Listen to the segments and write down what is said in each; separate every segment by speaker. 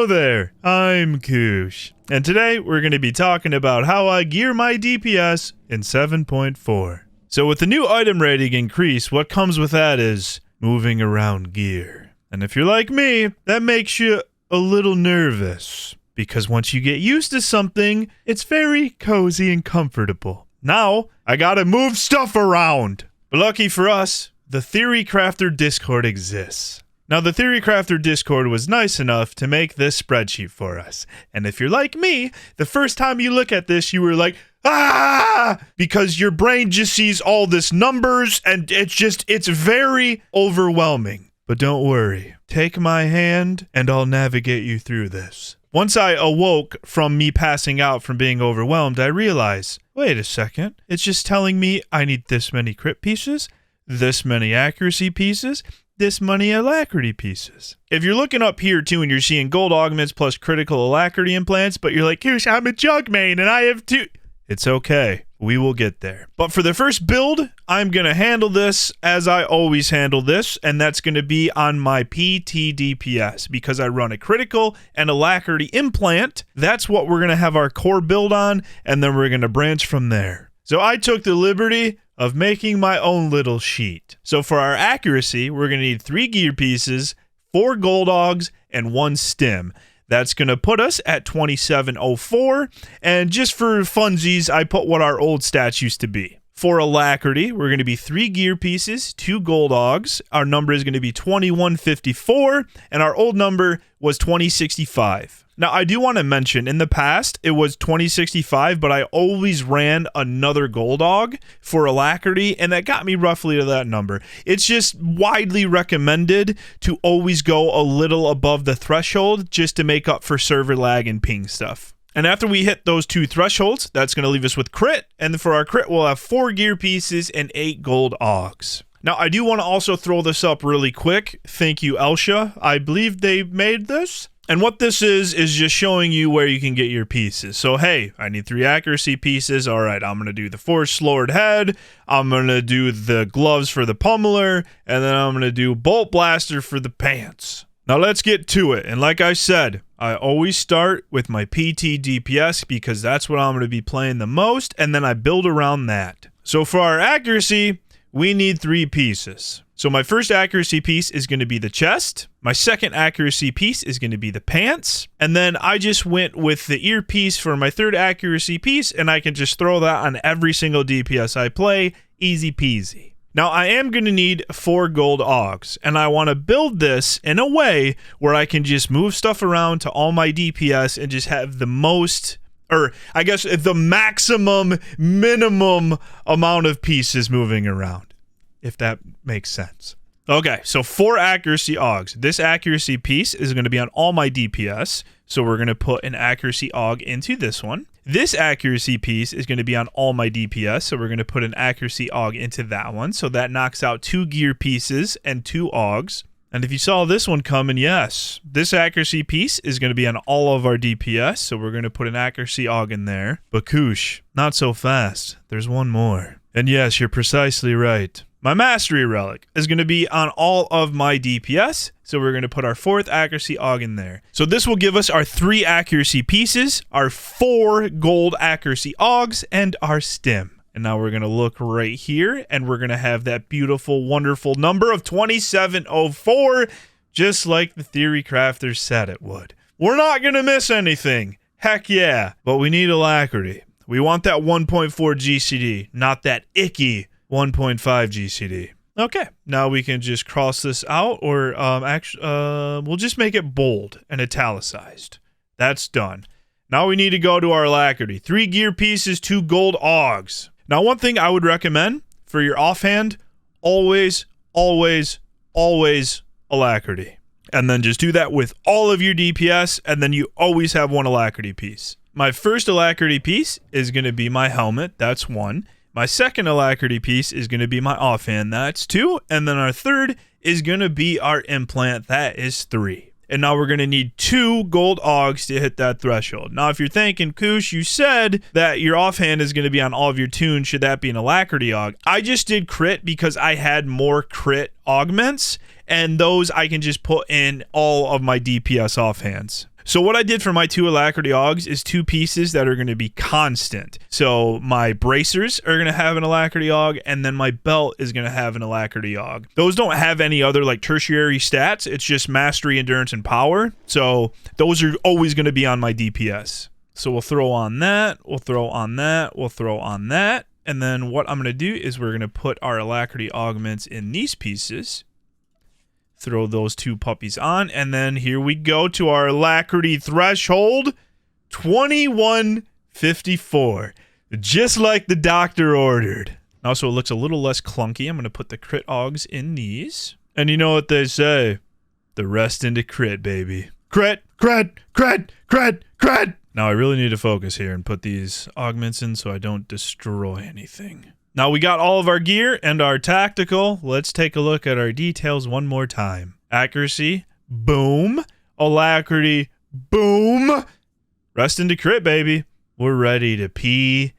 Speaker 1: Hello there, I'm Koosh, and today we're going to be talking about how I gear my DPS in 7.4. So with the new item rating increase, what comes with that is moving around gear. And if you're like me, that makes you a little nervous, because once you get used to something, it's very cozy and comfortable. Now, I gotta move stuff around. But lucky for us, the Theory Crafter Discord exists. Now, the Theory Crafter Discord was nice enough to make this spreadsheet for us. And if you're like me, the first time you look at this, you were like, ah! Because your brain just sees all this numbers, and it's very overwhelming. But don't worry. Take my hand, and I'll navigate you through this. Once I awoke from me passing out from being overwhelmed, I realized, wait a second, it's just telling me I need this many crit pieces, this many accuracy pieces, this many alacrity pieces. If you're looking up here too and you're seeing gold augments plus critical alacrity implants, but you're like, Koosh, I'm a jug main and I have two. It's okay. We will get there. But for the first build, I'm going to handle this as I always handle this, and that's going to be on my PT DPS because I run a critical and alacrity implant. That's what we're going to have our core build on, and then we're going to branch from there. So I took the liberty of making my own little sheet. So for our accuracy, we're going to need 3 gear pieces, 4 gold augs, and 1 stim. That's going to put us at 2704, and just for funsies, I put what our old stats used to be. For alacrity, we're going to be 3 gear pieces, 2 gold augs. Our number is going to be 2154, and our old number was 2065. Now, I do want to mention, in the past, it was 2065, but I always ran another gold aug for alacrity, and that got me roughly to that number. It's just widely recommended to always go a little above the threshold just to make up for server lag and ping stuff. And after we hit those 2 thresholds, that's going to leave us with crit, and for our crit, we'll have 4 gear pieces and 8 gold augs. Now, I do want to also throw this up really quick. Thank you, Elsha. I believe they made this. And what this is just showing you where you can get your pieces. So, hey, I need 3 accuracy pieces. All right, I'm going to do the Force Lord head. I'm going to do the gloves for the pummeler. And then I'm going to do Bolt Blaster for the pants. Now, let's get to it. And like I said, I always start with my PT DPS because that's what I'm going to be playing the most. And then I build around that. So for our accuracy, we need 3 pieces. So my first accuracy piece is going to be the chest. My second accuracy piece is going to be the pants. And then I just went with the earpiece for my third accuracy piece, and I can just throw that on every single DPS I play. Easy peasy. Now I am going to need 4 gold augs, and I want to build this in a way where I can just move stuff around to all my DPS and just have the most, or I guess the maximum minimum amount of pieces moving around, if that makes sense. Okay, so 4 accuracy augs. This accuracy piece is going to be on all my DPS, so we're going to put an accuracy aug into this one. This accuracy piece is going to be on all my DPS, so we're going to put an accuracy aug into that one, so that knocks out 2 gear pieces and 2 augs. And if you saw this one coming, yes, this accuracy piece is going to be on all of our DPS, so we're going to put an accuracy aug in there. But Koosh, not so fast. There's one more. And yes, you're precisely right. My Mastery Relic is going to be on all of my DPS, so we're going to put our 4th accuracy aug in there. So this will give us our 3 accuracy pieces, our 4 gold accuracy augs, and our stim. And now we're going to look right here, and we're going to have that beautiful, wonderful number of 2704, just like the Theory Crafter said it would. We're not going to miss anything. Heck yeah. But we need alacrity. We want that 1.4 GCD, not that icky 1.5 GCD. Okay, now we can just cross this out, or we'll just make it bold and italicized. That's done. Now we need to go to our alacrity. 3 gear pieces, 2 gold augs. Now, one thing I would recommend for your offhand, always, always, always alacrity. And then just do that with all of your DPS, and then you always have 1 alacrity piece. My first alacrity piece is going to be my helmet. That's 1. My second alacrity piece is going to be my offhand. That's 2. And then our third is going to be our implant. That is 3. And now we're going to need 2 gold augs to hit that threshold. Now, if you're thinking, Koosh, you said that your offhand is going to be on all of your tunes. Should that be an alacrity aug? I just did crit because I had more crit augments, and those I can just put in all of my DPS offhands. So what I did for my 2 Alacrity Augs is 2 pieces that are going to be constant. So my bracers are going to have an Alacrity Aug, and then my belt is going to have an Alacrity Aug. Those don't have any other like tertiary stats. It's just mastery, endurance, and power. So those are always going to be on my DPS. So we'll throw on that, we'll throw on that, we'll throw on that. And then what I'm going to do is we're going to put our Alacrity augments in these pieces. Throw those 2 puppies on, and then here we go to our Alacrity threshold, 2154, just like the doctor ordered. Also, it looks a little less clunky. I'm going to put the crit augs in these. And you know what they say, the rest into crit, baby. Crit, crit, crit, crit, crit. Now I really need to focus here and put these augments in so I don't destroy anything. Now we got all of our gear and our tactical. Let's take a look at our details one more time. Accuracy, boom. Alacrity, boom. Rest into crit, baby. We're ready to PT.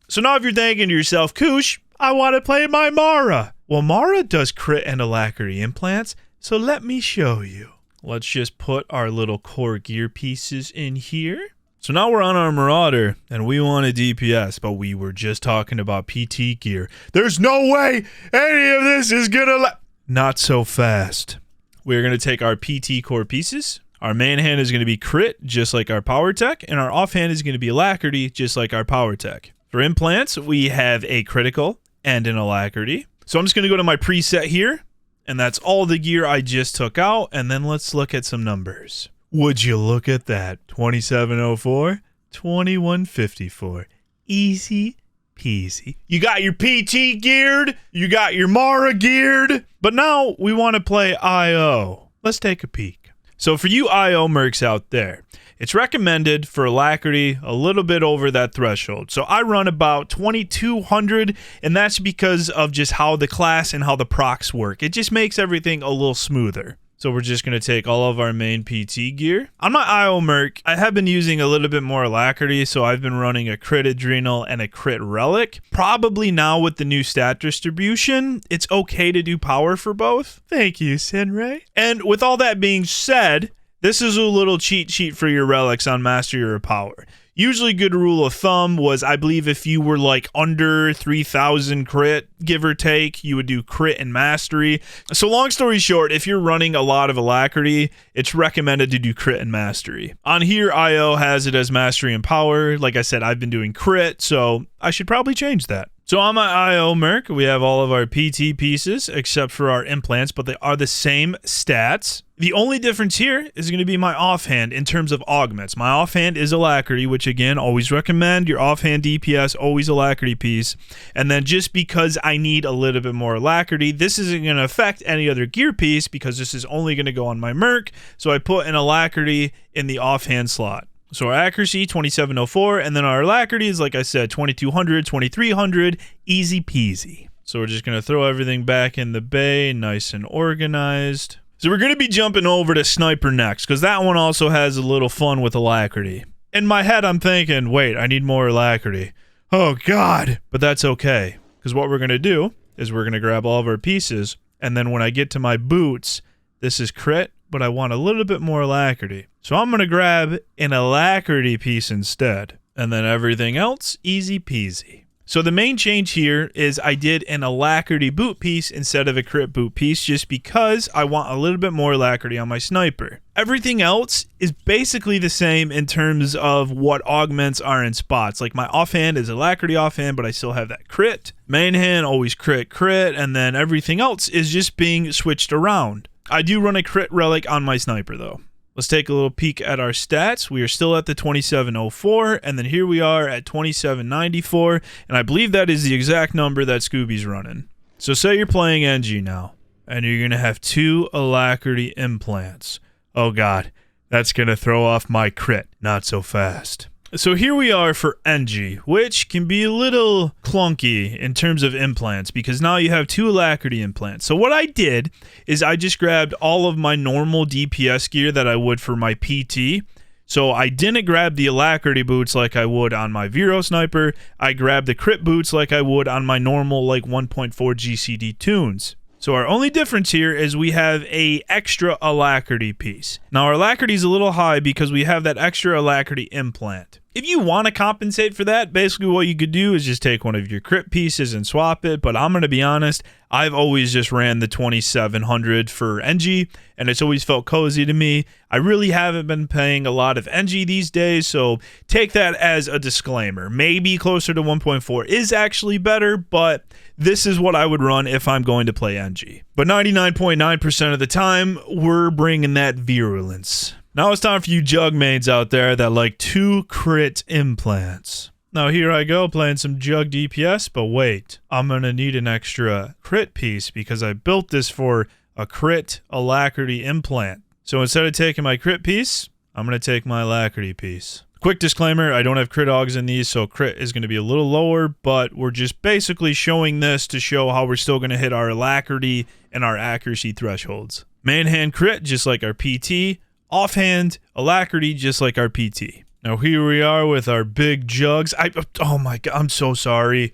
Speaker 1: So now if you're thinking to yourself, Koosh, I want to play my Mara. Well, Mara does crit and Alacrity implants, so let me show you. Let's just put our little core gear pieces in here. So now we're on our Marauder, and we want a DPS, but we were just talking about PT gear. There's no way any of this is gonna not so fast. We're gonna take our PT core pieces. Our main hand is gonna be crit, just like our Powertech, and our offhand is gonna be Alacrity, just like our Powertech. For implants, we have a critical and an Alacrity. So I'm just gonna go to my preset here, and that's all the gear I just took out, and then let's look at some numbers. Would you look at that? 2704, 2154. Easy peasy. You got your PT geared, you got your Mara geared, but now we want to play IO. Let's take a peek. So for you IO mercs out there, it's recommended for Alacrity a little bit over that threshold. So I run about 2200, and that's because of just how the class and how the procs work. It just makes everything a little smoother. So we're just going to take all of our main PT gear. On my IO Merc, I have been using a little bit more Alacrity, so I've been running a crit Adrenal and a crit Relic. Probably now with the new stat distribution, it's okay to do power for both. Thank you, Senrai. And with all that being said, this is a little cheat sheet for your relics on Mastery or Power. Usually good rule of thumb was, I believe if you were like under 3,000 crit, give or take, you would do crit and mastery. So long story short, if you're running a lot of Alacrity, it's recommended to do crit and mastery. On here, IO has it as mastery and power. Like I said, I've been doing crit, so I should probably change that. So on my IO Merc, we have all of our PT pieces, except for our implants, but they are the same stats. The only difference here is going to be my offhand in terms of augments. My offhand is Alacrity, which again, always recommend your offhand DPS, always Alacrity piece. And then just because I need a little bit more Alacrity, this isn't going to affect any other gear piece because this is only going to go on my Merc. So I put an Alacrity in the offhand slot. So our accuracy, 2704, and then our Alacrity is, like I said, 2200, 2300, easy peasy. So we're just going to throw everything back in the bay, nice and organized. So we're going to be jumping over to Sniper next, because that one also has a little fun with Alacrity. In my head, I'm thinking, wait, I need more Alacrity. Oh, God. But that's okay, because what we're going to do is we're going to grab all of our pieces, and then when I get to my boots, this is crit, but I want a little bit more Alacrity. So I'm going to grab an Alacrity piece instead, and then everything else, easy peasy. So the main change here is I did an Alacrity boot piece instead of a crit boot piece just because I want a little bit more Alacrity on my sniper. Everything else is basically the same in terms of what augments are in spots. Like my offhand is Alacrity offhand, but I still have that crit. Main hand, always crit, crit, and then everything else is just being switched around. I do run a crit relic on my sniper though. Let's take a little peek at our stats. We are still at the 2704, and then here we are at 2794, and I believe that is the exact number that Scooby's running. So say you're playing NG now, and you're going to have 2 Alacrity implants. Oh god, that's going to throw off my crit. Not so fast. So here we are for NG, which can be a little clunky in terms of implants because now you have 2 Alacrity implants. So what I did is I just grabbed all of my normal DPS gear that I would for my PT. So I didn't grab the Alacrity boots like I would on my Vero Sniper. I grabbed the crit boots like I would on my normal like 1.4 GCD tunes. So our only difference here is we have a extra Alacrity piece. Now our Alacrity is a little high because we have that extra Alacrity implant. If you want to compensate for that, basically what you could do is just take one of your crit pieces and swap it. But I'm going to be honest, I've always just ran the 2700 for NG, and it's always felt cozy to me. I really haven't been playing a lot of NG these days, so take that as a disclaimer. Maybe closer to 1.4 is actually better, but this is what I would run if I'm going to play NG. But 99.9% of the time, we're bringing that virulence. Now it's time for you jug mains out there that like 2 crit implants. Now here I go playing some jug DPS, but wait, I'm gonna need an extra crit piece because I built this for a crit Alacrity implant. So instead of taking my crit piece, I'm gonna take my Alacrity piece. Quick disclaimer, I don't have crit augs in these, so crit is gonna be a little lower, but we're just basically showing this to show how we're still gonna hit our Alacrity and our accuracy thresholds. Main hand crit, just like our PT. Offhand, Alacrity, just like our PT. Now here we are with our big jugs. Oh my god, I'm so sorry.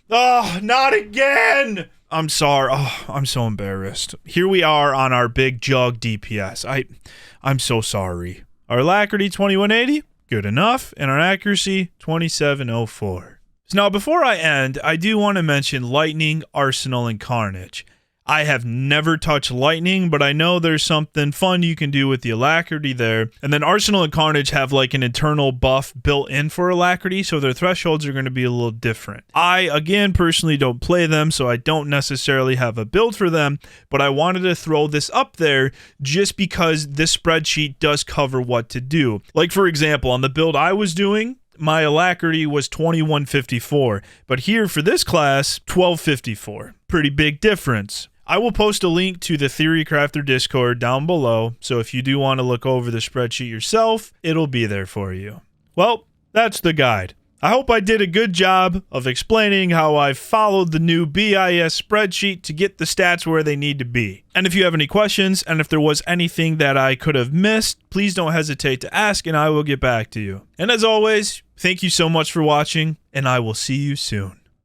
Speaker 1: Oh, not again! I'm sorry. Oh, I'm so embarrassed. Here we are on our big jug DPS. I'm so sorry. Our Alacrity 2180, good enough, and our accuracy 2704. So now before I end, I do want to mention Lightning, Arsenal, and Carnage. I have never touched Lightning, but I know there's something fun you can do with the Alacrity there. And then Arsenal and Carnage have like an internal buff built in for Alacrity, so their thresholds are going to be a little different. I, again, personally don't play them, so I don't necessarily have a build for them, but I wanted to throw this up there just because this spreadsheet does cover what to do. Like, for example, on the build I was doing, my Alacrity was 2154, but here for this class, 1254. Pretty big difference. I will post a link to the Theory Crafter Discord down below, so if you do want to look over the spreadsheet yourself, it'll be there for you. Well, that's the guide. I hope I did a good job of explaining how I followed the new BIS spreadsheet to get the stats where they need to be. And if you have any questions, and if there was anything that I could have missed, please don't hesitate to ask and I will get back to you. And as always, thank you so much for watching, and I will see you soon.